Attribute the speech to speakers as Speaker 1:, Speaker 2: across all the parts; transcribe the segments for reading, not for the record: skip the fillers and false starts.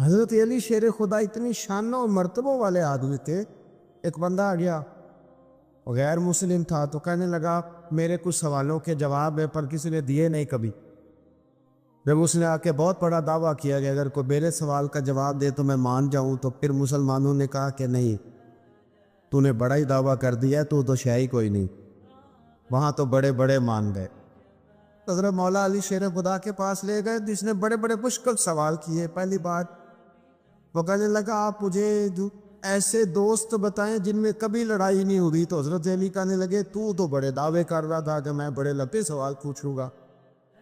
Speaker 1: حضرت علی شیر خدا اتنی شانوں اور مرتبوں والے آدمی تھے. ایک بندہ آ گیا، غیر مسلم تھا، تو کہنے لگا میرے کچھ سوالوں کے جواب ہے پر کسی نے دیے نہیں کبھی. جب اس نے آ کے بہت بڑا دعویٰ کیا کہ اگر کوئی میرے سوال کا جواب دے تو میں مان جاؤں، تو پھر مسلمانوں نے کہا کہ نہیں، تو نے بڑا ہی دعویٰ کر دیا، تو شے ہی کوئی نہیں. وہاں تو بڑے بڑے مان گئے. حضرت مولا علی شیر خدا کے پاس لے گئے، جس نے بڑے بڑے مشکل سوال کیے. پہلی بات وہ کہنے لگا آپ مجھے ایسے دوست بتائیں جن میں کبھی لڑائی نہیں ہوئی. تو حضرت علی کہنے لگے تو بڑے دعوے کر رہا تھا کہ میں بڑے لمبے سوال پوچھوں گا.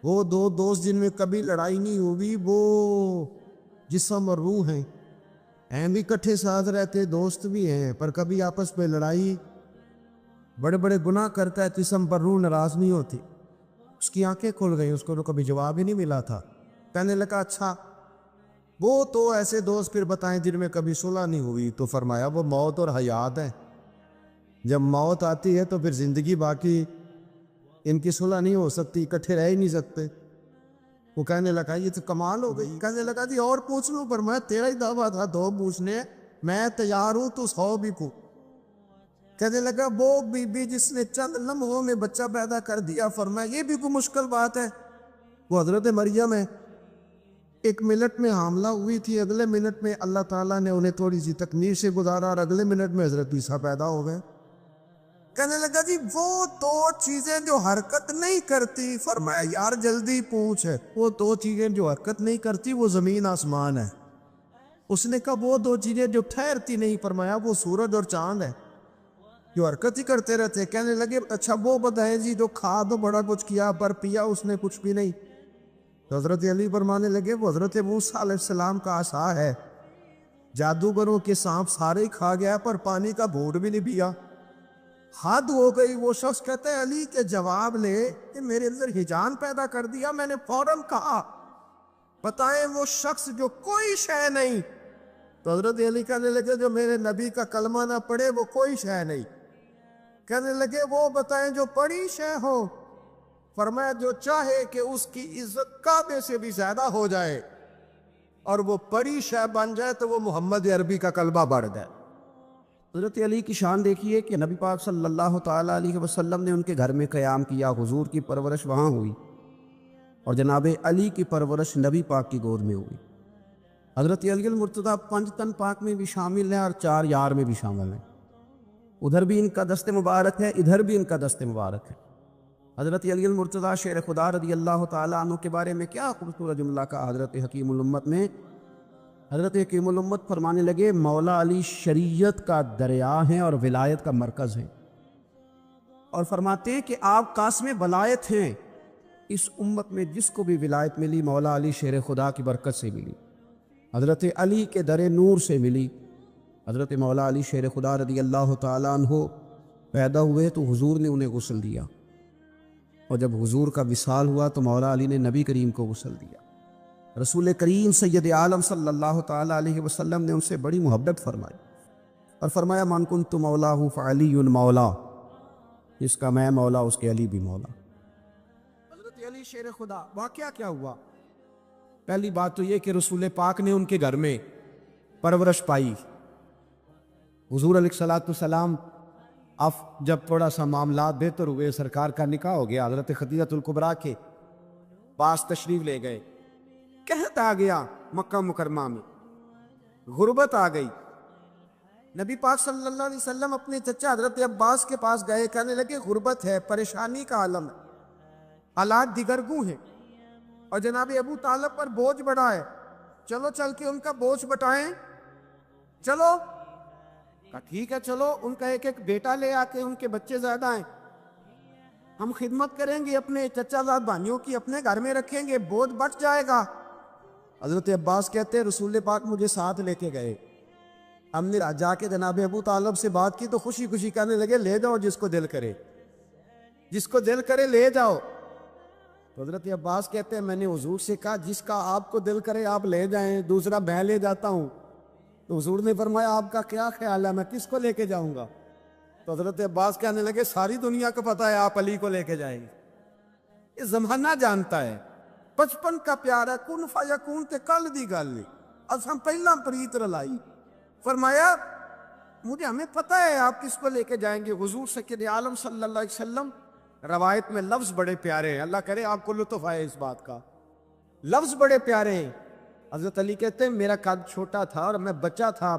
Speaker 1: وہ دو دوست جن میں کبھی لڑائی نہیں ہوئی وہ جسم اور روح ہیں. بھی کٹھے ساتھ رہتے، دوست بھی ہیں، پر کبھی آپس میں لڑائی، بڑے بڑے گناہ کرتا ہے جسم پر، روح ناراض نہیں ہوتی. اس کی آنکھیں کھل گئیں، اس کو تو کبھی جواب ہی نہیں ملا تھا. کہنے لگا اچھا وہ تو ایسے دوست پھر بتائیں جن میں کبھی صلح نہیں ہوئی. تو فرمایا وہ موت اور حیات ہے. جب موت آتی ہے تو پھر زندگی باقی ان کی صلح نہیں ہو سکتی، اکٹھے رہ ہی نہیں سکتے. وہ کہنے لگا یہ تو کمال ہو گئی. کہنے لگا جی اور پوچھ لوں، پر میں تیرا ہی دعویٰ تھا 2 پوچھنے، میں تیار ہوں تو 100 بھی پوچھ. کہنے لگا وہ بی بی جس نے چند لمحوں میں بچہ پیدا کر دیا، فرمایا یہ بھی کوئی مشکل بات ہے. وہ حضرت مریم ہے. 1 منٹ میں حاملہ ہوئی تھی، اگلے منٹ میں اللہ تعالیٰ نے انہیں تھوڑی سی تکلیف سے گزارا اور اگلے منٹ میں حضرت عیسیٰ پیدا ہو گئے. کہنے لگا جی وہ 2 چیزیں جو حرکت نہیں کرتی، فرمایا یار جلدی پوچھ ہے. وہ 2 چیزیں جو حرکت نہیں کرتی وہ زمین آسمان ہے. اس نے کہا وہ 2 چیزیں جو ٹھہرتی نہیں، فرمایا وہ سورج اور چاند ہے جو حرکت ہی کرتے رہتے. کہنے لگے اچھا وہ بتائیں جی جو کھا تو بڑا کچھ کیا پر پیا اس نے کچھ بھی نہیں. تو حضرت علی فرمانے لگے وہ حضرت موسیٰ علیہ السلام کا عصا ہے، جادوگروں کے سانپ سارے ہی کھا گیا پر پانی کا گھونٹ بھی نہیں پیا. حد ہو گئی. وہ شخص کہتا ہے علی کے جواب لے کہ میرے اندر ہیجان پیدا کر دیا. میں نے فوراً کہا بتائیں وہ شخص جو کوئی شے نہیں. تو حضرت علی کہنے لگے جو میرے نبی کا کلمہ نہ پڑھے وہ کوئی شے نہیں. کہنے لگے وہ بتائیں جو بڑی شے ہو. فرمایا جو چاہے کہ اس کی عزت کعبے سے بھی زیادہ ہو جائے اور وہ بڑی شے بن جائے تو وہ محمد عربی کا کلمہ پڑھ جائے. حضرت علی کی شان دیکھیے کہ نبی پاک صلی اللہ تعالیٰ علیہ وسلم نے ان کے گھر میں قیام کیا، حضور کی پرورش وہاں ہوئی اور جناب علی کی پرورش نبی پاک کی گود میں ہوئی. حضرت علی المرتضیٰ 5 تن پاک میں بھی شامل ہیں اور 4 یار میں بھی شامل ہیں. ادھر بھی ان کا دست مبارک ہے، ادھر بھی ان کا دست مبارک ہے. حضرت علی المرتضیٰ شیر خدا رضی اللہ تعالیٰ عنہ کے بارے میں کیا خوبصورت جملہ کا حضرت حکیم الامت میں. حضرت حکیم الامت فرمانے لگے مولا علی شریعت کا دریا ہیں اور ولایت کا مرکز ہیں، اور فرماتے ہیں کہ آپ قاسم ولایت ہیں. اس امت میں جس کو بھی ولایت ملی مولا علی شیر خدا کی برکت سے ملی، حضرت علی کے در نور سے ملی. حضرت مولا علی شیر خدا رضی اللہ تعالیٰ عنہ پیدا ہوئے تو حضور نے انہیں غسل دیا، اور جب حضور کا وصال ہوا تو مولا علی نے نبی کریم کو غسل دیا. رسول کریم سید عالم صلی اللہ تعالیٰ علیہ وسلم نے ان سے بڑی محبت فرمائی اور فرمایا من کنت مولاہ فعلی مولا، جس کا میں مولا اس کے علی بھی مولا. حضرت علی شیر خدا. واقعہ کیا ہوا؟ پہلی بات تو یہ کہ رسول پاک نے ان کے گھر میں پرورش پائی. حضور علیہ السلام اب جب تھوڑا سا معاملات بہتر ہوئے، سرکار کا نکاح ہو گیا، حضرت خدیجہ الکبریٰ کے پاس تشریف لے گئے. قحط آ گیا مکہ مکرمہ میں، غربت آ گئی. نبی پاک صلی اللہ علیہ وسلم اپنے چچا حضرت عباس کے پاس گئے، کہنے لگے غربت ہے، پریشانی کا عالم ہے، حالات دیگرگوں ہیں اور جناب ابو طالب پر بوجھ بڑھا ہے، چلو چل کے ان کا بوجھ بٹائیں. چلو کہا ٹھیک ہے چلو. ان کا ایک بیٹا لے آ کے، ان کے بچے زیادہ ہیں، ہم خدمت کریں گے اپنے چچا زاد بھائیوں کی، اپنے گھر میں رکھیں گے، بوجھ بٹ جائے گا. حضرت عباس کہتے ہیں رسول پاک مجھے ساتھ لے کے گئے. ہم نے جا کے جناب ابو طالب سے بات کی تو خوشی خوشی کہنے لگے لے جاؤ جس کو دل کرے، جس کو دل کرے لے جاؤ. تو حضرت عباس کہتے ہیں میں نے حضور سے کہا جس کا آپ کو دل کرے آپ لے جائیں، دوسرا میں لے جاتا ہوں. تو حضور نے فرمایا آپ کا کیا خیال ہے، میں کس کو لے کے جاؤں گا؟ تو حضرت عباس کہنے لگے ساری دنیا کو پتہ ہے آپ علی کو لے کے جائیں گے. یہ زمانہ جانتا ہے، بچپن کا پیار ہے، کن فیکون تے کل دی گل نہیں. اساں پہلا پریت رلائی. فرمایا مجھے ہمیں پتہ ہے آپ کس کو لے کے جائیں گے. حضور سید عالم صلی اللہ علیہ وسلم. روایت میں لفظ بڑے پیارے ہیں, اللہ کرے آپ کو لطف آئے اس بات کا. لفظ بڑے پیارے ہیں. حضرت علی کہتے ہیں میرا قد چھوٹا تھا اور میں بچہ تھا,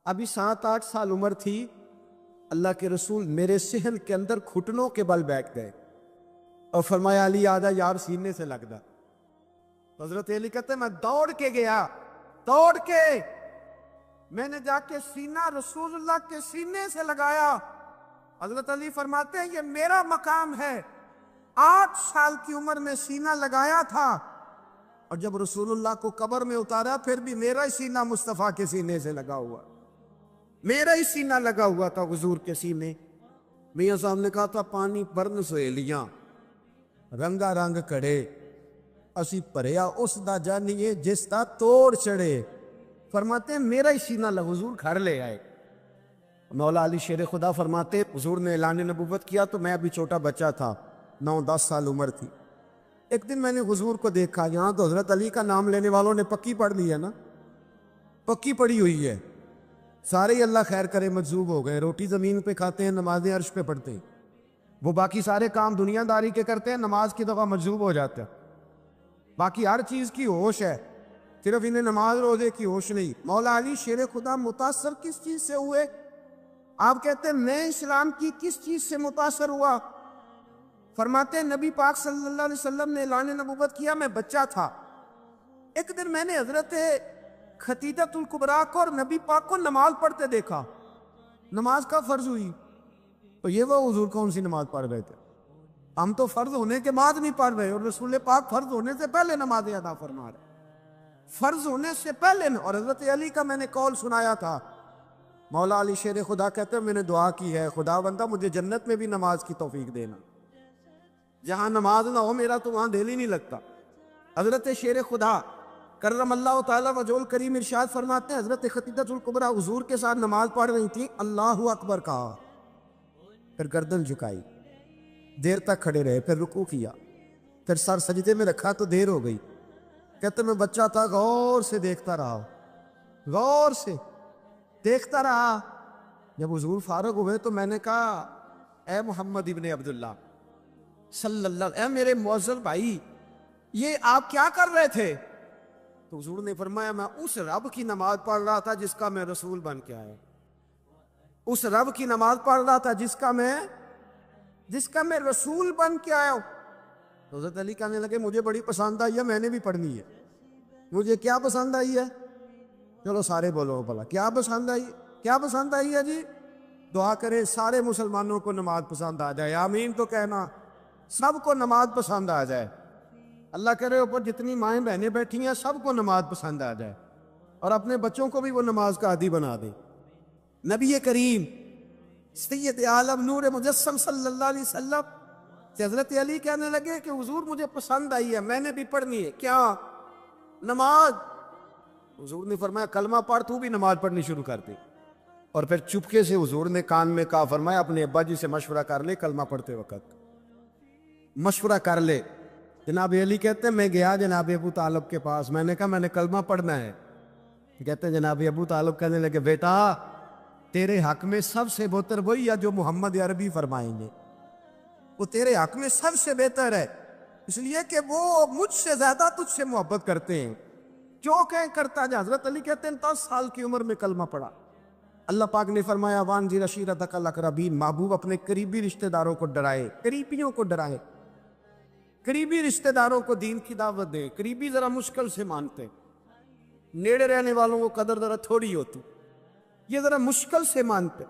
Speaker 1: ابھی 7-8 سال عمر تھی. اللہ کے رسول میرے صحن کے اندر گھٹنوں کے بل بیٹھ گئے اور فرمایا علی آدھا یار سینے سے لگ دا. حضرت علی کہتے ہیں میں دوڑ کے گیا, دوڑ کے میں نے جا کے سینہ رسول اللہ کے سینے سے لگایا. حضرت علی فرماتے ہیں یہ میرا مقام ہے. 8 سال کی عمر میں سینہ لگایا تھا, اور جب رسول اللہ کو قبر میں اتارا پھر بھی میرا ہی سینہ مصطفیٰ کے سینے سے لگا ہوا, میرا ہی سینہ لگا ہوا تھا حضور کے سینے. میاں صاحب نے کہا تھا پانی برن سہیلیاں رنگا رنگ کڑے, اسی پریا اس دا جانیے جس دا توڑ چڑھے. فرماتے ہیں میرا ہی سینہ حضور گھر لے آئے. مولا علی شیر خدا فرماتے حضور نے اعلان نبوت کیا تو میں ابھی چھوٹا بچہ تھا, 9-10 سال عمر تھی. ایک دن میں نے حضور کو دیکھا, یہاں تو حضرت علی کا نام لینے والوں نے پکی پڑھ لی ہے نا, پکی پڑھی ہوئی ہے. سارے ہی اللہ خیر کرے مجذوب ہو گئے, روٹی زمین پہ کھاتے ہیں, نمازیں عرش پہ پڑھتے ہیں. وہ باقی سارے کام دنیا داری کے کرتے ہیں, نماز کی دفعہ مجذوب ہو جاتے ہیں. باقی ہر چیز کی ہوش ہے, صرف انہیں نماز روزے کی ہوش نہیں. مولا علی شیر خدا متاثر کس چیز سے ہوئے؟ آپ کہتے ہیں میں اسلام کی کس چیز سے متاثر ہوا؟ فرماتے ہیں نبی پاک صلی اللہ علیہ وسلم نے اعلان نبوت کیا, میں بچہ تھا. ایک دن میں نے حضرت خدیجہ الکبریٰ کو اور نبی پاک کو نماز پڑھتے دیکھا. نماز کا فرض ہوئی تو یہ وہ حضور کون سی نماز پڑھ رہے تھے؟ ہم تو فرض ہونے کے بعد نہیں پڑھ رہے, اور رسول پاک فرض ہونے سے پہلے نماز ادا فرما رہے, فرض ہونے سے پہلے. اور حضرت علی کا میں نے قول سنایا تھا. مولا علی شیر خدا کہتے ہیں میں نے دعا کی ہے خدا بندہ مجھے جنت میں بھی نماز کی توفیق دینا, جہاں نماز نہ ہو میرا تو وہاں دل ہی نہیں لگتا. حضرت شیر خدا کرم اللہ تعالیٰ وجہ کریم ارشاد فرماتے ہیں حضرت خدیجہ الکبریٰ حضور کے ساتھ نماز پڑھ رہی تھی, اللہ اکبر کہا, پھر گردن جھکائی, دیر تک کھڑے رہے, پھر رکوع کیا, پھر سر سجدے میں رکھا تو دیر ہو گئی. کہتے میں بچہ تھا, غور سے دیکھتا رہا, غور سے دیکھتا رہا. جب حضور فارغ ہوئے تو میں نے کہا اے محمد ابن عبداللہ صلی اللہ علیہ وسلم, اے میرے معزز بھائی یہ آپ کیا کر رہے تھے؟ تو حضور نے فرمایا میں اس رب کی نماز پڑھ رہا تھا جس کا میں رسول بن کے آیا, اس رب کی نماز پڑھ رہا تھا جس کا میں رسول بن کے آیا ہوں. تو حضرت علی کہنے لگے مجھے بڑی پسند آئی ہے, میں نے بھی پڑھنی ہے. مجھے کیا پسند آئی ہے؟ چلو سارے بولو بھلا کیا پسند آئی, کیا پسند آئی ہے جی؟ دعا کرے سارے مسلمانوں کو نماز پسند آ جائے, آمین تو کہنا, سب کو نماز پسند آ جائے. اللہ کرے اوپر جتنی مائیں بہنیں بیٹھی ہیں سب کو نماز پسند آ جائے, اور اپنے بچوں کو بھی وہ نماز کا عادی بنا دے. نبی کریم سید عالم نور مجسم صلی اللہ علیہ وسلم سے حضرت علی کہنے لگے کہ حضور مجھے پسند آئی ہے, میں نے بھی پڑھنی ہے. کیا؟ نماز. حضور نے فرمایا کلمہ پڑھ, تو بھی نماز پڑھنی شروع کر دے. اور پھر چپکے سے حضور نے کان میں کہا, فرمایا اپنے ابا جی سے مشورہ کر لے, کلمہ پڑھتے وقت مشورہ کر لے. جناب علی کہتے ہیں میں گیا جناب ابو طالب کے پاس, میں نے کہا میں نے کلمہ پڑھنا ہے. کہتے ہیں جناب ابو طالب کہنے لگے بیٹا تیرے حق میں سب سے بہتر وہی ہے جو محمد عربی فرمائیں گے, وہ تیرے حق میں سب سے بہتر ہے, اس لیے کہ وہ مجھ سے زیادہ تجھ سے محبت کرتے ہیں. جو کہیں کرتا جا. حضرت علی کہتے ہیں 10 سال کی عمر میں کلمہ پڑھا. اللہ پاک نے فرمایا وانذر عشیرتک الاقربین, محبوب اپنے قریبی رشتہ داروں کو ڈرائے, قریبیوں کو ڈرائے, قریبی رشتہ داروں کو دین کی دعوت دے. قریبی ذرا مشکل سے مانتے, نیڑے رہنے والوں کو قدر ذرا تھوڑی ہوتی, یہ ذرا مشکل سے مانتے.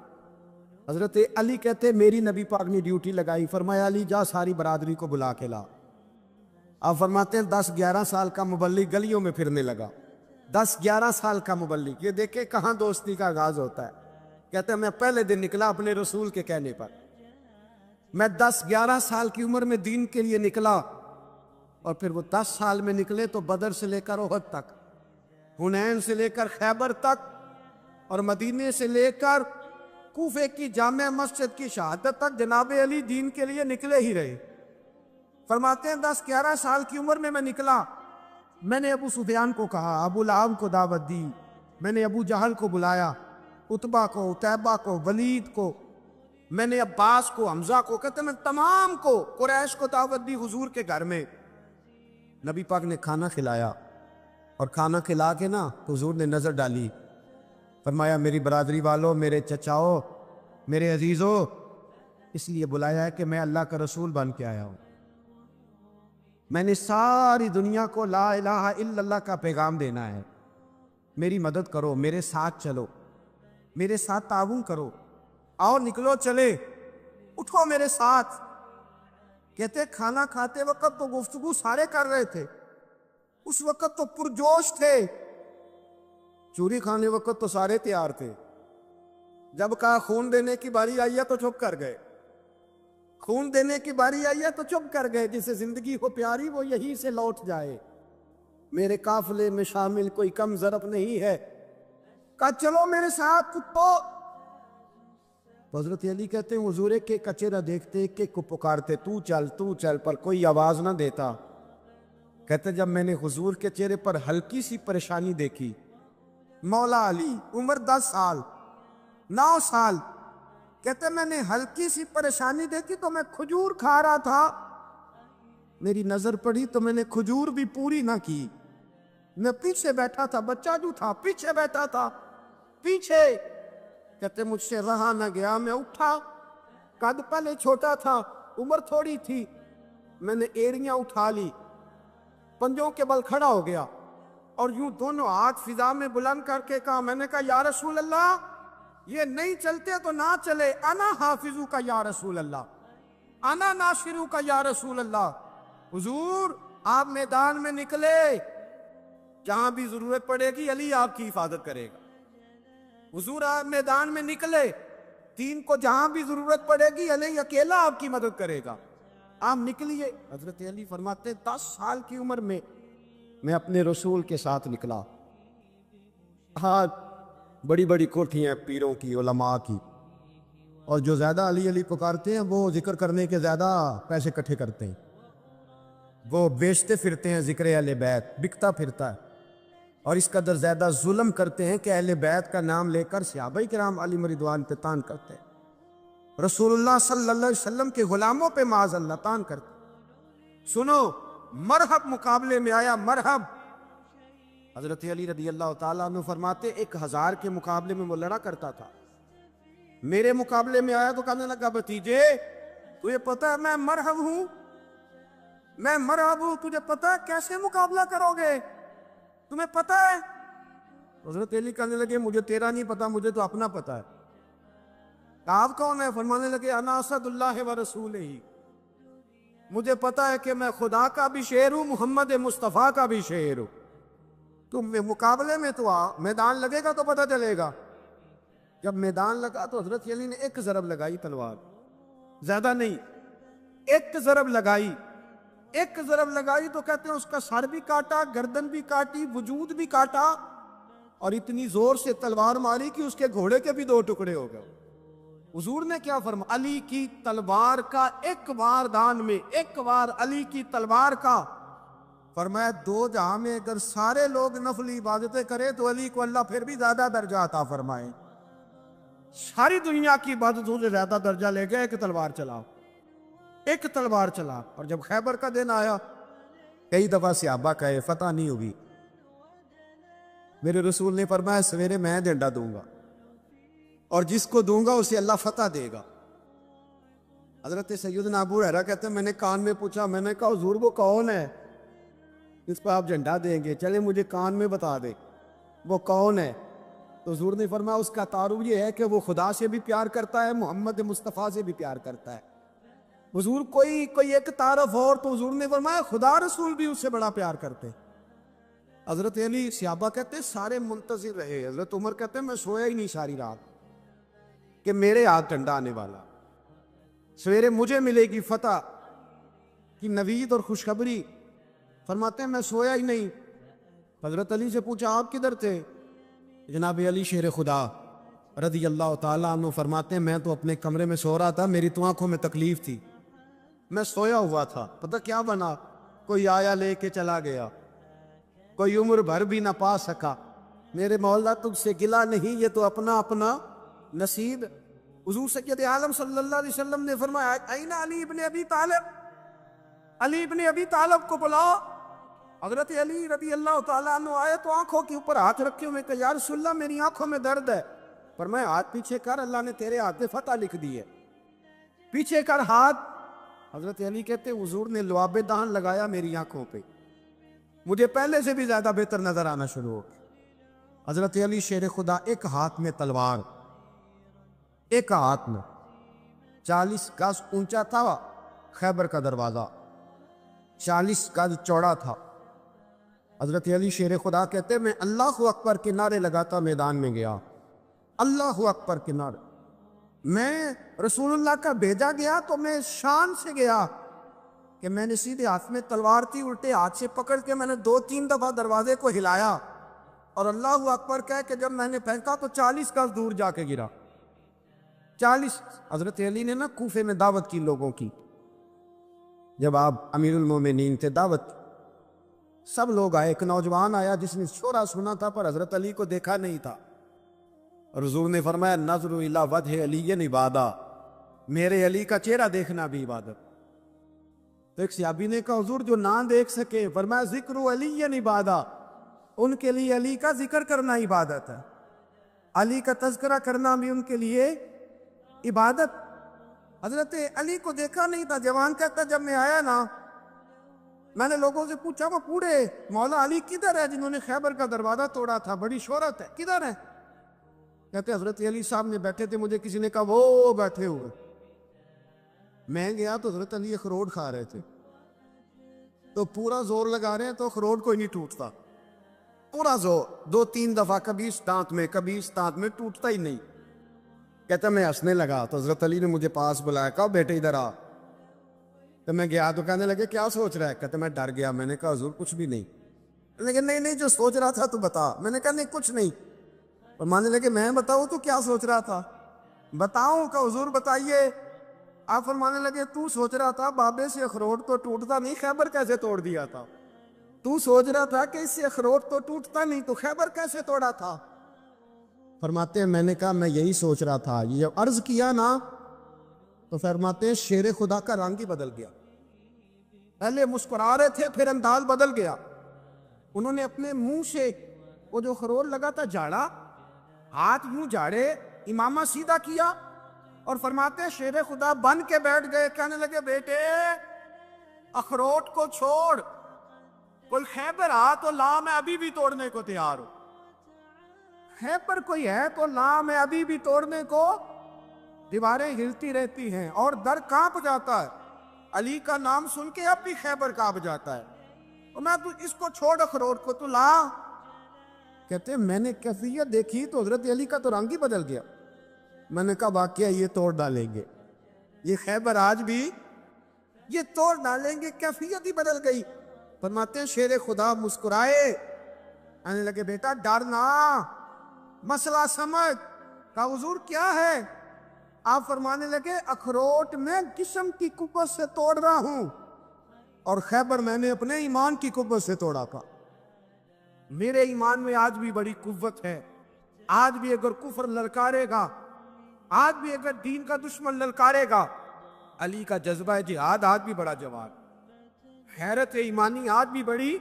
Speaker 1: حضرت علی کہتے میری نبی پاک نے ڈیوٹی لگائی, فرمایا علی جا ساری برادری کو بلا کے لا. آپ فرماتے ہیں 10-11 سال کا مبلغ گلیوں میں پھرنے لگا. 10-11 سال کا مبلغ, یہ دیکھیں کہاں دوستی کا آغاز ہوتا ہے. کہتے ہیں میں پہلے دن نکلا اپنے رسول کے کہنے پر, میں 10-11 سال کی عمر میں دین کے لیے نکلا, اور پھر وہ 10 سال میں نکلے تو بدر سے لے کر احد تک, حنین سے لے کر خیبر تک, اور مدینے سے لے کر کوفے کی جامع مسجد کی شہادت تک جناب علی دین کے لیے نکلے ہی رہے. فرماتے ہیں 10-11 سال کی عمر میں نکلا, میں نے ابو سفیان کو کہا، ابو لہب کو دعوت دی، میں نے ابو جہل کو بلایا، عتبہ کو، عتیبہ کو، ولید کو، میں نے عباس کو، حمزہ کو، کہتے میں تمام کو، قریش کو دعوت دی حضور کے گھر میں۔ نبی پاک نے کھانا کھلایا، اور کھانا کھلا کے نا حضور نے نظر ڈالی، فرمایا میری برادری والوں، میرے چچاؤ، میرے عزیزوں، اس لیے بلایا ہے کہ میں اللہ کا رسول بن کے آیا ہوں۔ میں نے ساری دنیا کو لا الہ الا اللہ کا پیغام دینا ہے، میری مدد کرو، میرے ساتھ چلو، میرے ساتھ تعاون کرو، آؤ نکلو چلے، اٹھو میرے ساتھ۔ کہتے کھانا کھاتے وقت تو گفتگو سارے کر رہے تھے، اس وقت تو پرجوش تھے، چوری کھانے وقت تو سارے تیار تھے، جب کہا خون دینے کی باری آئی ہے تو چپ کر گئے، خون دینے کی باری آئی ہے تو چپ کر گئے، جسے زندگی ہو پیاری وہ یہیں سے لوٹ جائے، میرے قافلے میں شامل کوئی کم ضرب نہیں ہے، کہا چلو میرے ساتھ کتو۔ حضرت علی کہتے ہیں حضور ایک ایک کا چہرہ دیکھتے، ایک ایک کو پکارتے، تو چل، پر کوئی آواز نہ دیتا۔ کہتے جب میں نے حضور کے چہرے پر ہلکی سی پریشانی دیکھی، مولا علی عمر 10 سال 9 سال، کہتے میں نے ہلکی سی پریشانی دیکھی تو میں کھجور کھا رہا تھا، میری نظر پڑی تو میں نے کھجور بھی پوری نہ کی، میں پیچھے بیٹھا تھا، بچہ جو تھا پیچھے بیٹھا تھا، پیچھے۔ کہتے مجھ سے رہا نہ گیا، میں اٹھا، قد پہلے چھوٹا تھا، عمر تھوڑی تھی، میں نے ایڑیاں اٹھا لی، پنجوں کے بل کھڑا ہو گیا، اور یوں دونوں ہاتھ فضا میں بلند کر کے کہا، میں نے کہا یا رسول اللہ یہ نہیں چلتے تو نہ چلے، انا حافظو کا یا رسول اللہ، انا ناصرو کا یا رسول اللہ۔ حضور آپ میدان میں نکلے، جہاں بھی ضرورت پڑے گی علی آپ کی حفاظت کرے گا۔ حضور آپ میدان میں نکلے، دین کو جہاں بھی ضرورت پڑے گی علی اکیلا آپ کی مدد کرے گا۔ آپ نکلیے، حضرت علی فرماتے 10 سال کی عمر میں میں اپنے رسول کے ساتھ نکلا۔ ہاں بڑی بڑی کوٹھیاں پیروں کی، علماء کی، اور جو زیادہ علی علی پکارتے ہیں وہ ذکر کرنے کے زیادہ پیسے اکٹھے کرتے ہیں، وہ بیچتے پھرتے ہیں ذکر اہل بیت، بکتا پھرتا ہے، اور اس قدر زیادہ ظلم کرتے ہیں کہ اہل بیت کا نام لے کر صحابہ کرام علیہ رضوان پہ تان کرتے ہیں، رسول اللہ صلی اللہ علیہ وسلم کے غلاموں پہ معاذ اللہ تان کرتے ہیں۔ سنو مرحب مقابلے میں آیا، مرحب۔ حضرت علی رضی اللہ تعالیٰ عنہ فرماتے 1000 کے مقابلے میں وہ لڑا کرتا تھا، میرے مقابلے میں آیا تو کہنے لگا بھتیجے تجھے پتا ہے میں مرحب ہوں، میں مرحب ہوں، تجھے پتا ہے کیسے مقابلہ کرو گے، تمہیں پتا ہے؟ حضرت علی کہنے لگے مجھے تیرا نہیں پتا، مجھے تو اپنا پتا ہے۔ آپ کون ہے؟ فرمانے لگے انا اسد اللہ و رسول ہی، مجھے پتا ہے کہ میں خدا کا بھی شعر ہوں، محمد مصطفیٰ کا بھی شعر ہوں، تم مقابلے میں تو آ، میدان لگے گا تو پتہ چلے گا۔ جب میدان لگا تو حضرت علی نے ایک ضرب لگائی تلوار، زیادہ نہیں، ایک ضرب لگائی، ایک ضرب لگائی تو کہتے ہیں اس کا سر بھی کاٹا، گردن بھی کاٹی، وجود بھی کاٹا، اور اتنی زور سے تلوار ماری کہ اس کے گھوڑے کے بھی 2 ٹکڑے ہو گئے۔ حضور نے کیا فرمایا؟ علی کی تلوار کا ایک بار دان میں، ایک بار علی کی تلوار کا، فرمایا 2 جہاں میں اگر سارے لوگ نفل عبادتیں کریں تو علی کو اللہ پھر بھی زیادہ درجہ عطا فرمائے، ساری دنیا کی عبادتوں سے زیادہ درجہ لے گئے، ایک تلوار چلاؤ، ایک تلوار چلا۔ اور جب خیبر کا دن آیا، کئی دفعہ صحابہ کہے فتح نہیں ہوگی، میرے رسول نے فرمایا سویرے میں ڈنڈا دوں گا، اور جس کو دوں گا اسے اللہ فتح دے گا۔ حضرت سیدنا ابو ہریرہ کہتے ہیں میں نے کان میں پوچھا، میں نے کہا حضور وہ کون ہے اس پہ آپ جھنڈا دیں گے؟ چلے مجھے کان میں بتا دے وہ کون ہے۔ تو حضور نے فرمایا اس کا تعارف یہ ہے کہ وہ خدا سے بھی پیار کرتا ہے، محمد مصطفیٰ سے بھی پیار کرتا ہے۔ حضور کوئی ایک تعارف اور، تو حضور نے فرمایا خدا رسول بھی اس سے بڑا پیار کرتے۔ حضرت علی صحابہ کہتے سارے منتظر رہے، حضرت عمر کہتے میں سویا ہی نہیں ساری رات کہ میرے ہاتھ ڈنڈا آنے والا، سویرے مجھے ملے گی فتح کی نوید اور خوشخبری۔ فرماتے ہیں میں سویا ہی نہیں۔ حضرت علی سے پوچھا آپ کدھر تھے؟ جناب علی شیر خدا رضی اللہ تعالیٰ عنہ فرماتے ہیں میں تو اپنے کمرے میں سو رہا تھا، میری تو آنکھوں میں تکلیف تھی، میں سویا ہوا تھا، پتہ کیا بنا، کوئی آیا لے کے چلا گیا، کوئی عمر بھر بھی نہ پا سکا۔ میرے مولا تجھ سے گلا نہیں، یہ تو اپنا اپنا نصیب۔ حضور سید عالم صلی اللہ علیہ وسلم نے فرمایا این علی ابن ابی طالب، علی ابن ابی طالب کو بلاؤ۔ حضرت علی رضی اللہ تعالیٰ عنہ آئے تو آنکھوں کے اوپر ہاتھ رکھے ہوئے کہ یا رسول اللہ میری آنکھوں میں درد ہے۔ فرمایا ہاتھ پیچھے کر، اللہ نے تیرے ہاتھ میں فتح لکھ دی ہے، پیچھے کر ہاتھ۔ حضرت علی کہتے حضور نے لعاب دہن لگایا میری آنکھوں پہ، مجھے پہلے سے بھی زیادہ بہتر نظر آنا شروع ہو گیا۔ حضرت علی شیر خدا، ایک ہاتھ میں تلوار، ایک ہاتھ میں 40 گز اونچا تھا خیبر کا دروازہ، 40 گز چوڑا تھا۔ حضرت علی شیر خدا کہتے میں اللہ اکبر کے نعرے لگاتا میدان میں گیا، اللہ اکبر کے نعرے۔ میں رسول اللہ کا بھیجا گیا تو میں شان سے گیا کہ میں نے سیدھے ہاتھ میں تلوار تھی، الٹے ہاتھ سے پکڑ کے میں نے 2-3 دفعہ دروازے کو ہلایا اور اللہ اکبر کہہ کہ جب میں نے پھینکا تو 40 گز دور جا کے گرا۔ 40۔ حضرت علی نے نا کوفے میں دعوت کی لوگوں کی، جب آپ امیر المومنین تھے، دعوت سب لوگ آئے۔ ایک نوجوان آیا جس نے شورا سنا تھا پر حضرت علی کو دیکھا نہیں تھا۔ حضور نے فرمایا نظر الی وجہ علی عبادہ، میرے علی کا چہرہ دیکھنا بھی عبادت۔ تو ایک صحابی نے کہا حضور جو نہ دیکھ سکے، فرمایا ذکر علی عبادہ، ان کے لیے علی کا ذکر کرنا عبادت ہے، علی کا تذکرہ کرنا بھی ان کے لیے عبادت۔ حضرت علی کو دیکھا نہیں تھا۔ جوان کہتا جب میں آیا نا، میں نے لوگوں سے پوچھا وہ پورے مولا علی کدھر ہے جنہوں نے خیبر کا دروازہ توڑا تھا، بڑی شہرت ہے، کدھر ہے؟ کہتے حضرت علی صاحب نے بیٹھے تھے، مجھے کسی نے کہا وہ بیٹھے ہوئے۔ میں گیا تو حضرت علی اخروٹ کھا رہے تھے، تو پورا زور لگا رہے ہیں تو اخروٹ کوئی نہیں ٹوٹتا، پورا زور 2-3 دفعہ، کبھی اس دانت میں کبھی اس دانت میں، ٹوٹتا ہی نہیں۔ کہتا میں ہنسنے لگا تو حضرت علی نے مجھے پاس بلایا، کہا بیٹے ادھر آ۔ تو میں گیا تو کہنے لگے کیا سوچ رہا ہے؟ کہتے میں ڈر گیا۔ میں نے کہا حضور کچھ بھی نہیں۔ لیکن نہیں جو سوچ رہا تھا تو بتا۔ میں نے کہا نہیں کچھ نہیں۔ اور ماننے لگے میں بتاؤں تو کیا سوچ رہا تھا؟ بتاؤں کہ حضور بتائیے۔ آپ فرمانے لگے تو سوچ رہا تھا بابے سے اخروٹ تو ٹوٹتا نہیں، خیبر کیسے توڑ دیا تھا؟ تو سوچ رہا تھا کہ اس سے اخروٹ تو ٹوٹتا نہیں، تو خیبر کیسے توڑا تھا؟ فرماتے ہیں میں نے کہا میں یہی سوچ رہا تھا۔ یہ جب عرض کیا نا تو فرماتے ہیں شیر خدا کا رنگ ہی بدل گیا، پہلے مسکرا رہے تھے پھر انداز بدل گیا۔ انہوں نے اپنے منہ سے وہ جو خروٹ لگا تھا جھاڑا، ہاتھ یوں جھاڑے، امامہ سیدھا کیا اور فرماتے ہیں شیر خدا بن کے بیٹھ گئے، کہنے لگے بیٹے اخروٹ کو چھوڑ، کوئی خیبر آ تو لا، میں ابھی بھی توڑنے کو تیار ہوں۔ خیبر کوئی ہے تو لا، میں ابھی بھی توڑنے کو۔ دیواریں ہلتی رہتی ہیں اور در کانپ جاتا ہے، علی کا نام سن کے اب بھی خیبر کانپ جاتا ہے، اور میں تو اس کو چھوڑ اخروٹ کو تو لا۔ کہتے ہیں میں نے کیفیت دیکھی تو حضرت علی کا تو رنگ ہی بدل گیا۔ میں نے کہا واقعہ یہ توڑ ڈالیں گے، یہ خیبر آج بھی یہ توڑ ڈالیں گے، کیفیت ہی بدل گئی۔ فرماتے ہیں شیر خدا مسکرائے، آنے لگے بیٹا ڈرنا، مسئلہ سمجھ۔ کہا حضور کیا ہے؟ آپ فرمانے لگے اخروٹ میں جسم کی قوت سے توڑ رہا ہوں اور خیبر میں نے اپنے ایمان کی قوت سے توڑا تھا۔ میرے ایمان میں آج بھی بڑی قوت ہے، آج بھی اگر کفر للکارے گا، آج بھی اگر دین کا دشمن للکارے گا، علی کا جذبہ جہاد آج بھی بڑا جوان، حیرت ایمانی آج بھی بڑی،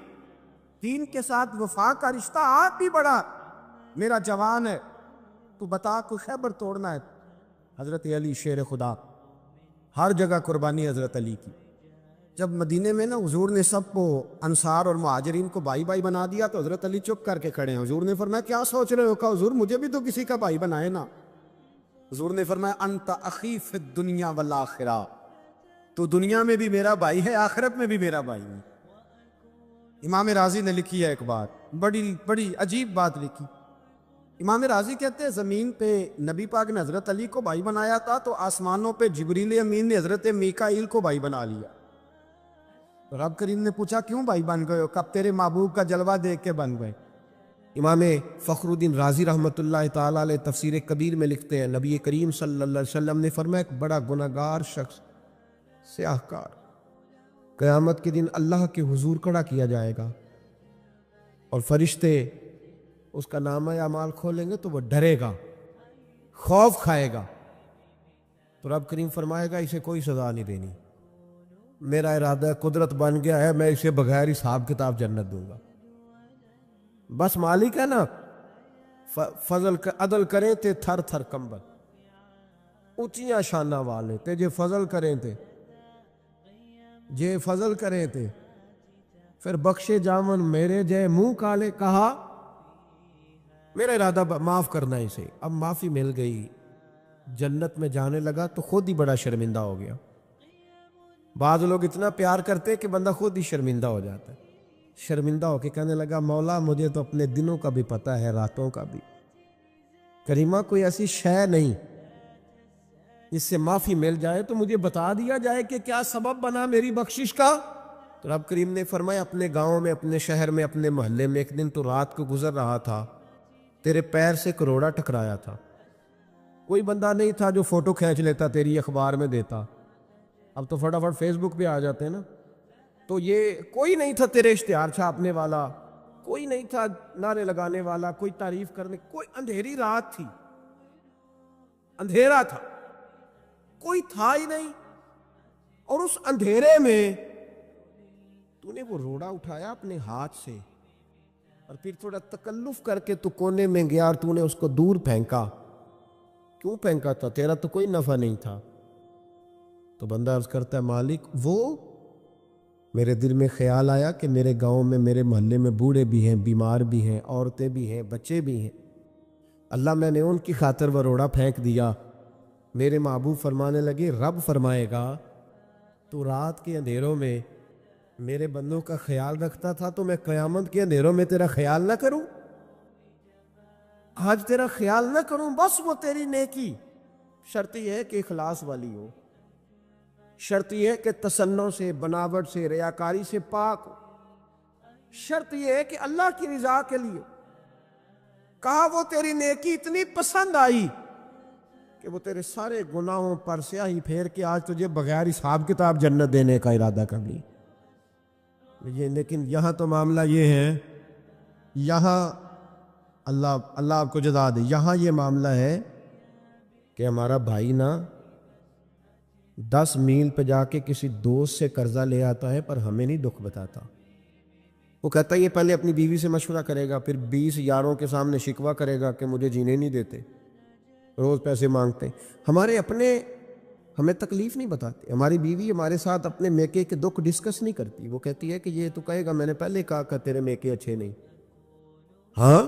Speaker 1: دین کے ساتھ وفا کا رشتہ آج بھی بڑا میرا جوان ہے۔ تو بتا کو خیبر توڑنا ہے؟ حضرت علی شیر خدا، ہر جگہ قربانی حضرت علی کی۔ جب مدینے میں نا حضور نے سب کو انصار اور مہاجرین کو بھائی بھائی بنا دیا تو حضرت علی چپ کر کے کھڑے ہیں۔ حضور نے فرمایا کیا سوچ رہے ہو؟ کہا حضور مجھے بھی تو کسی کا بھائی بنائے نا۔ حضور نے فرمایا انت اخی فی الدنیا والآخرہ، تو دنیا میں بھی میرا بھائی ہے، آخرت میں بھی میرا بھائی ہے۔ امام راضی نے لکھی ہے ایک بات، بڑی عجیب بات لکھی۔ امام راضی کہتے ہیں زمین پہ نبی پاک نے حضرت علی کو بھائی بنایا تھا تو آسمانوں پہ جبریل امین نے حضرت میکائیل کو بھائی بنا لیا۔ تو رب کریم نے پوچھا کیوں بھائی بن گئے ہو؟ کب تیرے محبوب کا جلوہ دیکھ کے بن گئے۔ امام فخر الدین رازی رحمۃ اللہ تعالیٰ علیہ تفسیر کبیر میں لکھتے ہیں نبی کریم صلی اللہ علیہ وسلم نے فرمایا ایک بڑا گنہگار شخص، سیاہ کار، قیامت کے دن اللہ کے حضور کھڑا کیا جائے گا۔ اور فرشتے اس کا نامہ اعمال کھولیں گے تو وہ ڈرے گا، خوف کھائے گا، تو رب کریم فرمائے گا اسے کوئی سزا نہیں دینی، میرا ارادہ قدرت بن گیا ہے، میں اسے بغیر حساب کتاب جنت دوں گا۔ بس مالک ہے نا، فضل عدل کریں تے تھر تھر کمبل، اونچیاں شانہ والے تے جے فضل کریں تے جے فضل کریں تے پھر بخشے جامن میرے جے منہ کالے، کہا میرا ارادہ معاف کرنا اسے، اب معافی مل گئی، جنت میں جانے لگا تو خود ہی بڑا شرمندہ ہو گیا۔ بعض لوگ اتنا پیار کرتے کہ بندہ خود ہی شرمندہ ہو جاتا ہے، شرمندہ ہو کے کہنے لگا مولا مجھے تو اپنے دنوں کا بھی پتہ ہے، راتوں کا بھی، کریمہ کوئی ایسی شے نہیں جس سے معافی مل جائے تو مجھے بتا دیا جائے کہ کیا سبب بنا میری بخشش کا۔ تو رب کریم نے فرمایا اپنے گاؤں میں، اپنے شہر میں، اپنے محلے میں ایک دن تو رات کو گزر رہا تھا، تیرے پیر سے کروڑا ٹکرایا تھا، کوئی بندہ نہیں تھا جو فوٹو کھینچ لیتا تیری اخبار میں دیتا، اب تو فٹافٹ فیس بک پہ آ جاتے ہیں نا، تو یہ کوئی نہیں تھا تیرے اشتہار چھاپنے والا، کوئی نہیں تھا نعرے لگانے والا، کوئی تعریف کرنے، کوئی اندھیری رات تھی، اندھیرا تھا، کوئی تھا ہی نہیں، اور اس اندھیرے میں تو نے وہ روڑا اٹھایا اپنے ہاتھ سے اور پھر تھوڑا تکلف کر کے تو کونے میں گیا اور تو نے اس کو دور پھینکا۔ کیوں پھینکا تھا؟ تیرا تو کوئی نفع نہیں تھا۔ تو بندہ عرض کرتا ہے مالک وہ میرے دل میں خیال آیا کہ میرے گاؤں میں، میرے محلے میں بوڑھے بھی ہیں، بیمار بھی ہیں، عورتیں بھی ہیں، بچے بھی ہیں، اللہ میں نے ان کی خاطر وہ روڑا پھینک دیا۔ میرے محبوب فرمانے لگے، رب فرمائے گا تو رات کے اندھیروں میں میرے بندوں کا خیال رکھتا تھا تو میں قیامت کے اندھیروں میں تیرا خیال نہ کروں؟ آج تیرا خیال نہ کروں؟ بس وہ تیری نیکی، شرط یہ ہے کہ اخلاص والی ہو، شرط یہ ہے کہ تصنع سے، بناوٹ سے، ریاکاری سے پاک ہو، شرط یہ ہے کہ اللہ کی رضا کے لیے۔ کہا وہ تیری نیکی اتنی پسند آئی کہ وہ تیرے سارے گناہوں پر سیاہی پھیر کے آج تجھے بغیر حساب کتاب جنت دینے کا ارادہ کر لی۔ لیکن یہاں تو معاملہ یہ ہے، یہاں اللہ آپ کو جزا دے، یہاں یہ معاملہ ہے کہ ہمارا بھائی نا 10 میل پہ جا کے کسی دوست سے قرضہ لے آتا ہے پر ہمیں نہیں دکھ بتاتا۔ وہ کہتا ہے یہ پہلے اپنی بیوی سے مشورہ کرے گا، پھر 20 یاروں کے سامنے شکوہ کرے گا کہ مجھے جینے نہیں دیتے، روز پیسے مانگتے۔ ہمارے اپنے ہمیں تکلیف نہیں بتاتے، ہماری بیوی ہمارے ساتھ اپنے میکے کے دکھ ڈسکس نہیں کرتی، وہ کہتی ہے کہ یہ تو کہے گا میں نے پہلے کہا کہ تیرے میکے اچھے نہیں۔ ہاں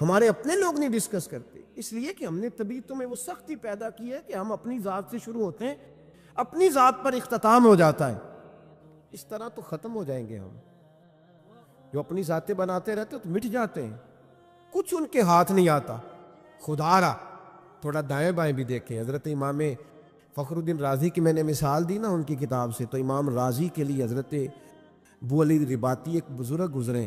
Speaker 1: ہمارے اپنے لوگ نہیں ڈسکس کرتے، اس لیے کہ ہم نے طبیعتوں میں وہ سختی پیدا کی ہے کہ ہم اپنی ذات سے شروع ہوتے ہیں، اپنی ذات پر اختتام ہو جاتا ہے۔ اس طرح تو ختم ہو جائیں گے ہم، جو اپنی ذاتیں بناتے رہتے تو مٹ جاتے ہیں، کچھ ان کے ہاتھ نہیں آتا۔ خدا را تھوڑا دائیں بائیں بھی دیکھیں، حضرت امام فخر الدین رازی کی میں نے مثال دی نا ان کی کتاب سے، تو امام رازی کے لیے حضرت ابو علی رباطی ایک بزرگ گزرے،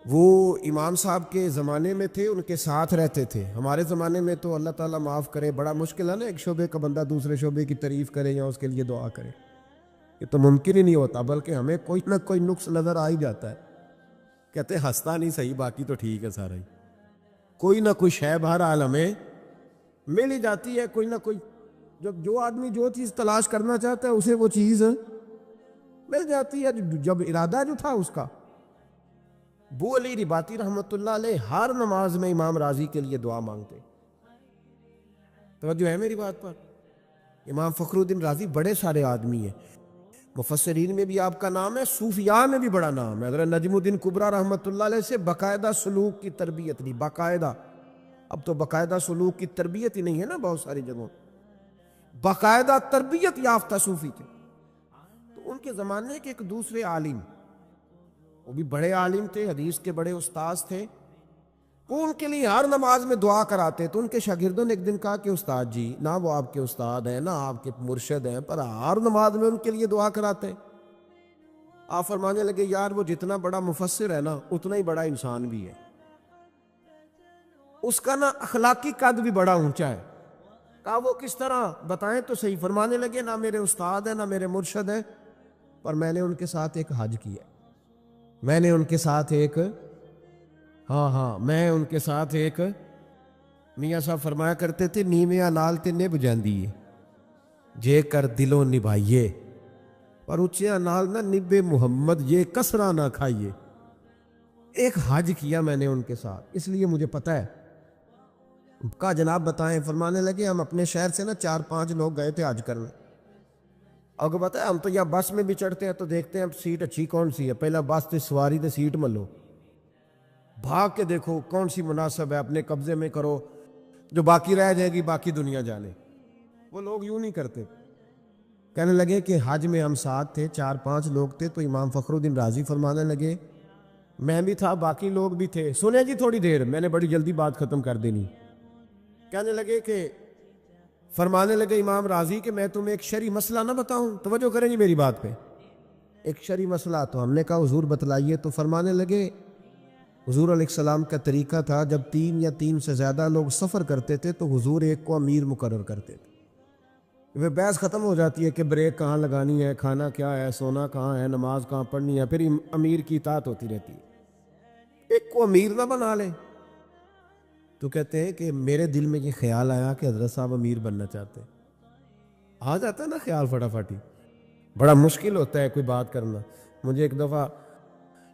Speaker 1: وہ امام صاحب کے زمانے میں تھے، ان کے ساتھ رہتے تھے۔ ہمارے زمانے میں تو اللہ تعالیٰ معاف کرے بڑا مشکل ہے نا، ایک شعبے کا بندہ دوسرے شعبے کی تعریف کرے یا اس کے لیے دعا کرے، یہ تو ممکن ہی نہیں ہوتا، بلکہ ہمیں کوئی نہ کوئی نقص نظر آ ہی جاتا ہے، کہتے ہنستا نہیں صحیح، باقی تو ٹھیک ہے سارا ہی، کوئی نہ کوئی شے بہرحال ہمیں مل ہی جاتی ہے، کوئی نہ کوئی، جب جو آدمی جو چیز تلاش کرنا چاہتا ہے اسے وہ چیز مل جاتی ہے، جب ارادہ جو تھا اس کا۔ ابو علی رباطی رحمۃ اللہ علیہ ہر نماز میں امام رازی کے لیے دعا مانگتے۔ توجہ ہے میری بات پر؟ امام فخر الدین رازی بڑے سارے آدمی ہیں، مفسرین میں بھی آپ کا نام ہے، صوفیاء میں بھی بڑا نام ہے۔ حضرت نجم الدین کبریٰ رحمۃ اللہ علیہ سے باقاعدہ سلوک کی تربیت دی، باقاعدہ، اب تو باقاعدہ سلوک کی تربیت ہی نہیں ہے نا بہت ساری جگہوں، باقاعدہ تربیت یافتہ صوفی تھے۔ تو ان کے زمانے کے ایک دوسرے عالم، وہ بھی بڑے عالم تھے، حدیث کے بڑے استاذ تھے، وہ ان کے لیے ہر نماز میں دعا کراتے۔ تو ان کے شاگردوں نے ایک دن کہا کہ استاد جی، نہ وہ آپ کے استاد ہیں، نہ آپ کے مرشد ہیں، پر ہر نماز میں ان کے لیے دعا کراتے۔ آپ فرمانے لگے یار وہ جتنا بڑا مفسر ہے نا اتنا ہی بڑا انسان بھی ہے، اس کا نا اخلاقی قد بھی بڑا اونچا ہے۔ کہا وہ کس طرح؟ بتائیں تو صحیح۔ فرمانے لگے نہ میرے استاد ہیں نہ میرے مرشد ہیں، پر میں نے ان کے ساتھ ایک حج کیا، میں نے ان کے ساتھ ایک
Speaker 2: ہاں میں ان کے ساتھ ایک میاں صاحب فرمایا کرتے تھے نیویاں لال تے نب جاندی ہے جے کر دلوں نبھائیے پر اچھیاں نال نہ نب محمد یہ کسرہ نہ کھائیے. ایک حج کیا میں نے ان کے ساتھ، اس لیے مجھے پتہ ہے. کہا جناب بتائیں. فرمانے لگے ہم اپنے شہر سے نا 4-5 لوگ گئے تھے حج کرنے. اور بتائیں ہم تو یا بس میں بھی چڑھتے ہیں تو دیکھتے ہیں سیٹ اچھی کون سی ہے، پہلا بس تے سواری تے سیٹ ملو، بھاگ کے دیکھو کون سی مناسب ہے، اپنے قبضے میں کرو، جو باقی رہ جائے گی باقی دنیا جانے. وہ لوگ یوں نہیں کرتے. کہنے لگے کہ حج میں ہم ساتھ تھے، 4-5 لوگ تھے، تو امام فخر الدین رازی فرمانے لگے میں بھی تھا باقی لوگ بھی تھے. سنیں جی تھوڑی دیر، میں نے بڑی جلدی بات ختم کر دینی. کہنے لگے کہ فرمانے لگے امام راضی کہ میں تمہیں ایک شرعی مسئلہ نہ بتاؤں. توجہ کریں جی میری بات پہ. ایک شرعی مسئلہ. تو ہم نے کہا حضور بتلائیے. تو فرمانے لگے حضور علیہ السلام کا طریقہ تھا جب 3 یا 3 سے زیادہ لوگ سفر کرتے تھے تو حضور ایک کو امیر مقرر کرتے تھے. وہ بحث ختم ہو جاتی ہے کہ بریک کہاں لگانی ہے، کھانا کیا ہے، سونا کہاں ہے، نماز کہاں پڑھنی ہے، پھر امیر کی اطاعت ہوتی رہتی ہے. ایک کو امیر نہ بنا لیں. تو کہتے ہیں کہ میرے دل میں یہ خیال آیا کہ حضرت صاحب امیر بننا چاہتے ہیں. آ جاتا ہے نا خیال فٹافٹ ہی. بڑا مشکل ہوتا ہے کوئی بات کرنا. مجھے ایک دفعہ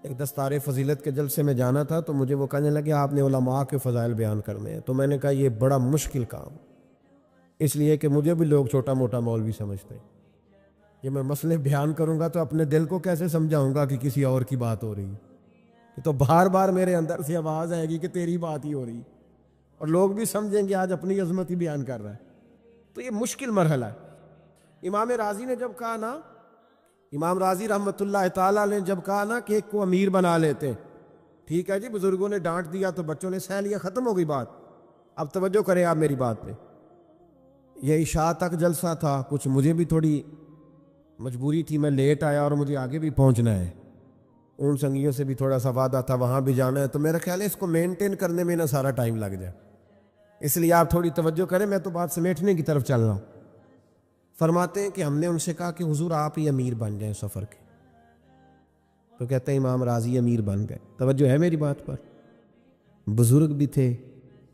Speaker 2: ایک دستار فضیلت کے جلسے میں جانا تھا تو مجھے وہ کہنے لگے آپ نے علماء کے فضائل بیان کرنے ہیں. تو میں نے کہا یہ بڑا مشکل کام، اس لیے کہ مجھے بھی لوگ چھوٹا موٹا مولوی سمجھتے ہیں. یہ میں مسئلے بیان کروں گا تو اپنے دل کو کیسے سمجھاؤں گا کہ کسی اور کی بات ہو رہی. تو بار بار میرے اندر سے آواز آئے گی کہ تیری بات ہی ہو رہی، اور لوگ بھی سمجھیں گے آج اپنی عظمت ہی بیان کر رہا ہے. تو یہ مشکل مرحلہ ہے. امام راضی نے جب کہا نا، امام راضی رحمۃ اللہ تعالیٰ نے جب کہا نا کہ ایک کو امیر بنا لیتے، ٹھیک ہے جی بزرگوں نے ڈانٹ دیا تو بچوں نے سہ لیا، ختم ہو گئی بات. اب توجہ کریں آپ میری بات پہ. یہ عشاء تک جلسہ تھا، کچھ مجھے بھی تھوڑی مجبوری تھی، میں لیٹ آیا اور مجھے آگے بھی پہنچنا ہے، ان سنگیوں سے بھی تھوڑا سا وعدہ تھا، وہاں بھی جانا ہے. تو میرا خیال ہے اس کو مینٹین کرنے میں نہ سارا ٹائم لگ جائے، اس لیے آپ تھوڑی توجہ کریں، میں تو بات سمیٹنے کی طرف چل رہا ہوں. فرماتے ہیں کہ ہم نے ان سے کہا کہ حضور آپ ہی امیر بن جائیں سفر کے. تو کہتے ہیں امام راضی امیر بن گئے. توجہ ہے میری بات پر. بزرگ بھی تھے،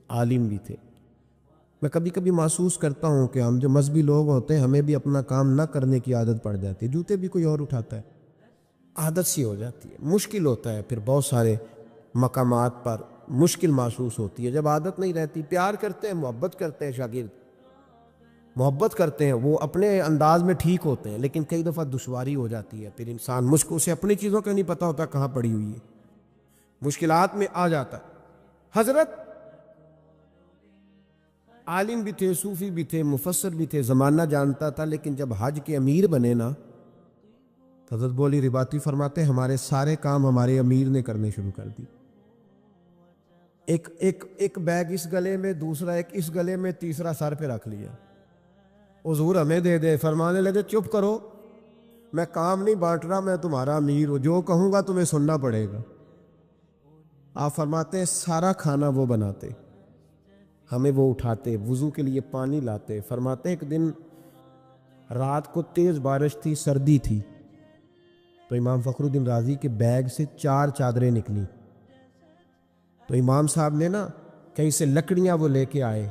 Speaker 2: عالم بھی تھے. میں کبھی کبھی محسوس کرتا ہوں کہ ہم جو مذہبی لوگ ہوتے ہیں ہمیں بھی اپنا کام نہ کرنے کی عادت پڑ جاتی ہے. جوتے بھی کوئی اور اٹھاتا ہے، عادت سی ہو جاتی ہے، مشکل ہوتا ہے. پھر بہت سارے مقامات پر مشکل محسوس ہوتی ہے جب عادت نہیں رہتی. پیار کرتے ہیں، محبت کرتے ہیں، شاگرد محبت کرتے ہیں، وہ اپنے انداز میں ٹھیک ہوتے ہیں، لیکن کئی دفعہ دشواری ہو جاتی ہے. پھر انسان مشکل سے اپنی چیزوں کا نہیں پتہ ہوتا کہاں پڑی ہوئی ہے، مشکلات میں آ جاتا. حضرت عالم بھی تھے، صوفی بھی تھے، مفسر بھی تھے، زمانہ جانتا تھا. لیکن جب حج کے امیر بنے نا، حضرت بولی رباطی فرماتے ہمارے سارے کام ہمارے امیر نے کرنے شروع کر دی. ایک بیگ اس گلے میں، دوسرا ایک اس گلے میں، تیسرا سر پہ رکھ لیا. حضور ہمیں دے دے. فرمانے لگے چپ کرو، میں کام نہیں بانٹ رہا، میں تمہارا امیر ہوں، جو کہوں گا تمہیں سننا پڑے گا. آپ فرماتے ہیں سارا کھانا وہ بناتے، ہمیں وہ اٹھاتے، وضو کے لیے پانی لاتے. فرماتے ہیں ایک دن رات کو تیز بارش تھی، سردی تھی، تو امام فخر الدین رازی کے بیگ سے 4 چادریں نکلی. تو امام صاحب نے نا کہیں سے لکڑیاں وہ لے کے آئے.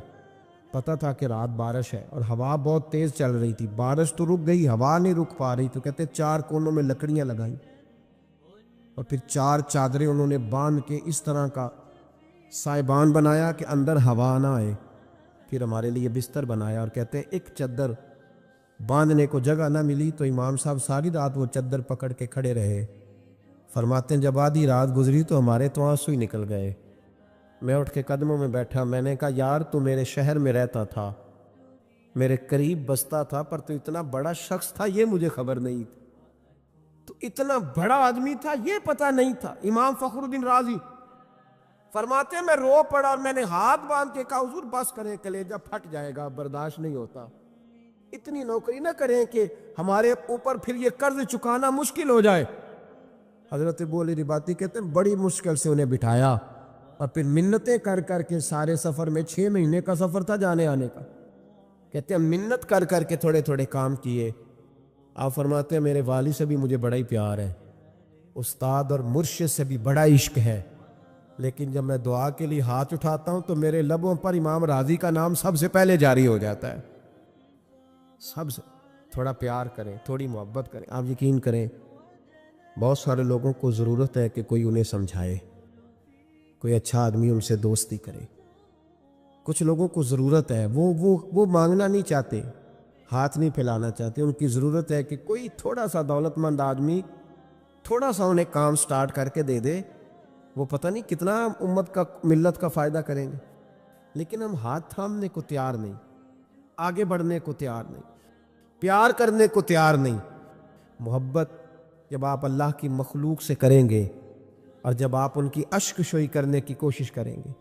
Speaker 2: پتہ تھا کہ رات بارش ہے اور ہوا بہت تیز چل رہی تھی. بارش تو رک گئی، ہوا نہیں رک پا رہی. تو کہتے 4 کونوں میں لکڑیاں لگائیں اور پھر 4 چادریں انہوں نے باندھ کے اس طرح کا سائبان بنایا کہ اندر ہوا نہ آئے. پھر ہمارے لیے بستر بنایا اور کہتے ہیں ایک چادر باندھنے کو جگہ نہ ملی تو امام صاحب ساری رات وہ چادر پکڑ کے کھڑے رہے. فرماتے ہیں جب آدھی رات گزری تو ہمارے تو آنسو ہی نکل گئے. میں اٹھ کے قدموں میں بیٹھا. میں نے کہا یار تو میرے شہر میں رہتا تھا، میرے قریب بستا تھا، پر تو اتنا بڑا شخص تھا یہ مجھے خبر نہیں تھی. تو اتنا بڑا آدمی تھا یہ پتہ نہیں تھا. امام فخر الدین رازی فرماتے ہیں میں رو پڑا اور میں نے ہاتھ باندھ کے کہا حضور بس کریں، کلیجہ پھٹ جائے گا، برداشت نہیں ہوتا. اتنی نوکری نہ کریں کہ ہمارے اوپر پھر یہ قرض چکانا مشکل ہو جائے. حضرت بولی رباطی کہتے ہیں بڑی مشکل سے انہیں بٹھایا اور پھر منتیں کر کر کے سارے سفر میں 6 مہینے کا سفر تھا جانے آنے کا. کہتے ہیں منت کر کر کے تھوڑے تھوڑے کام کیے. آپ فرماتے ہیں میرے والد سے بھی مجھے بڑا ہی پیار ہے، استاد اور مرشد سے بھی بڑا عشق ہے. لیکن جب میں دعا کے لیے ہاتھ اٹھاتا ہوں تو میرے لبوں پر امام راضی کا نام سب سے پہلے جاری ہو جاتا ہے. سب سے تھوڑا پیار کریں, تھوڑی محبت کریں. آپ یقین کریں بہت سارے لوگوں کو ضرورت ہے کہ کوئی انہیں سمجھائے, کوئی اچھا آدمی ان سے دوستی کرے. کچھ لوگوں کو ضرورت ہے, وہ مانگنا نہیں چاہتے, ہاتھ نہیں پھیلانا چاہتے. ان کی ضرورت ہے کہ کوئی تھوڑا سا دولت مند آدمی تھوڑا سا انہیں کام سٹارٹ کر کے دے دے. وہ پتہ نہیں کتنا امت کا, ملت کا فائدہ کریں گے. لیکن ہم ہاتھ تھامنے کو تیار نہیں, آگے بڑھنے کو تیار نہیں, پیار کرنے کو تیار نہیں. محبت جب آپ اللہ کی مخلوق سے کریں گے اور جب آپ ان کی اشک شوئی کرنے کی کوشش کریں گے,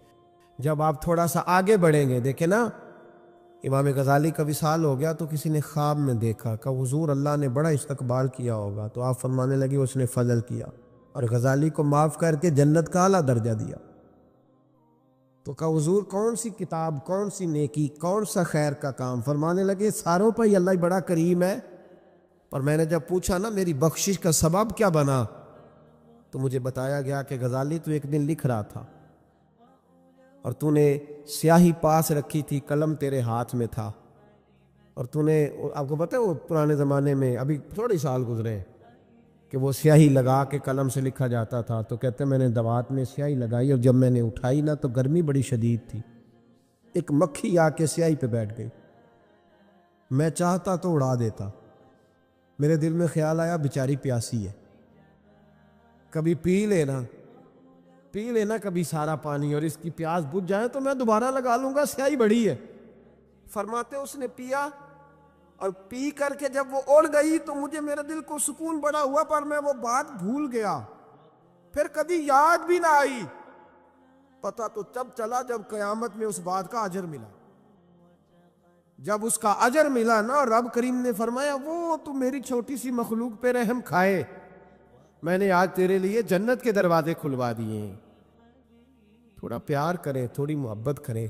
Speaker 2: جب آپ تھوڑا سا آگے بڑھیں گے. دیکھیں نا, امام غزالی کا وصال ہو گیا تو کسی نے خواب میں دیکھا کہ حضور اللہ نے بڑا استقبال کیا ہوگا, تو آپ فرمانے لگے اس نے فضل کیا اور غزالی کو معاف کر کے جنت کا اعلیٰ درجہ دیا. تو کہ حضور کون سی کتاب, کون سی نیکی, کون سا خیر کا کام؟ فرمانے لگے ساروں پہ ہی اللہ بڑا کریم ہے. پر میں نے جب پوچھا نا میری بخشش کا سبب کیا بنا, تو مجھے بتایا گیا کہ غزالی تو ایک دن لکھ رہا تھا اور تو نے سیاہی پاس رکھی تھی, قلم تیرے ہاتھ میں تھا, اور تو نے, آپ کو پتہ ہے وہ پرانے زمانے میں ابھی تھوڑے سال گزرے کہ وہ سیاہی لگا کے قلم سے لکھا جاتا تھا. تو کہتے ہیں میں نے دوات میں سیاہی لگائی اور جب میں نے اٹھائی نا تو گرمی بڑی شدید تھی, ایک مکھی آ کے سیاہی پہ بیٹھ گئی. میں چاہتا تو اڑا دیتا. میرے دل میں خیال آیا بیچاری پیاسی ہے, کبھی پی لینا کبھی سارا پانی, اور اس کی پیاس بجھ جائے تو میں دوبارہ لگا لوں گا, سیاہی بڑی ہے. فرماتے اس نے پیا اور پی کر کے جب وہ اڑ گئی تو مجھے میرے دل کو سکون بڑا ہوا, پر میں وہ بات بھول گیا, پھر کبھی یاد بھی نہ آئی. پتہ تو تب چلا جب قیامت میں اس بات کا اجر ملا. جب اس کا اجر ملا نا, رب کریم نے فرمایا وہ تو میری چھوٹی سی مخلوق پہ رحم کھائے, میں نے آج تیرے لیے جنت کے دروازے کھلوا دیے ہیں. تھوڑا پیار کریں, تھوڑی محبت کریں.